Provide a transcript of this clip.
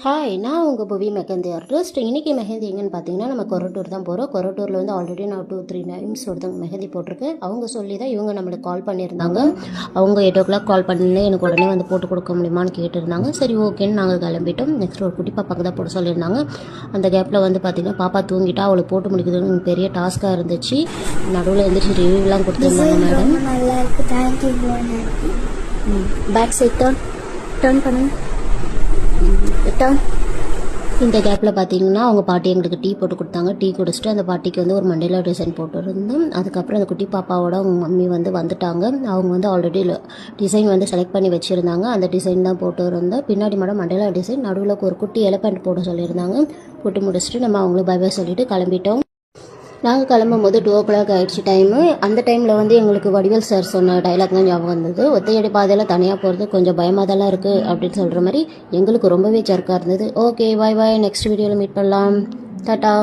Hi, நான் உங்கள் புவி மெஹந்தி ஆர்டிஸ்ட். இன்றைக்கி மெஹந்தி எங்கேன்னு பார்த்தீங்கன்னா, நம்ம கொரட்டூர் தான் போகிறோம். கொரட்டூரில் வந்து ஆல்ரெடி நான் 2-3 டைம்ஸ் ஒருத்தவங்க மெஹந்தி போட்டிருக்கேன். அவங்க சொல்லி தான் இவங்க நம்மளுக்கு கால் பண்ணியிருந்தாங்க. அவங்க 8 o'clock கால் பண்ணி எனக்கு உடனே வந்து போட்டு கொடுக்க முடியுமான்னு கேட்டிருந்தாங்க. சரி ஓகேன்னு நாங்கள் கிளம்பிட்டோம். நெக்ஸ்ட் ஒரு குட்டி பாப்பாக்கு தான் போட சொல்லியிருந்தாங்க. அந்த கேப்பில் வந்து பார்த்திங்கன்னா பாப்பா தூங்கிட்டா. அவளுக்கு போட்டு முடிக்கிறதுன்னு பெரிய டாஸ்க்காக இருந்துச்சு. நடுவில் எழுந்திரிச்சு ரிவ்யூலாம் கொடுத்துருந்தாங்க மேடம். நல்லா இருக்கு, தேங்க்யூ. பேக் சைட் டர்ன் பண்ணுங்க. இந்த கேப்பில் பார்த்தீங்கன்னா அவங்க பாட்டி எங்களுக்கு டீ போட்டு கொடுத்தாங்க. டீ குடிச்சிட்டு அந்த பாட்டிக்கு வந்து ஒரு மண்டேலா டிசைன் போட்டுருந்தோம். அதுக்கப்புறம் அந்த குட்டி பாப்பாவோட அவங்க மம்மி வந்து வந்துட்டாங்க. அவங்க வந்து ஆல்ரெடி டிசைன் வந்து செலக்ட் பண்ணி வச்சுருந்தாங்க. அந்த டிசைன் தான் போட்டு இருந்தோம். பின்னாடி மேடம் மண்டேலா டிசைன், நடுவில் ஒரு குட்டி எலப்பெண்ட் போட சொல்லியிருந்தாங்க. போட்டு முடிச்சுட்டு நம்ம அவங்களுக்கு பை பை சொல்லிட்டு கிளம்பிட்டோம். நாங்கள் கிளம்பும் போது 2 o'clock ஆகிடுச்சு டைமு. அந்த டைமில் வந்து எங்களுக்கு வடிவேல் சார் சொன்ன டைலாக் தான் ஞாபகம் வந்தது. ஒத்தையடி பாதையில் தனியாக போகிறது கொஞ்சம் பயமாக இருக்குது அப்படின்னு சொல்கிற மாதிரி எங்களுக்கு ரொம்பவே ஜர்க்காக இருந்தது. ஓகே, பாய் பாய். நெக்ஸ்ட் வீடியோவில் மீட் பண்ணலாம். டாட்டா.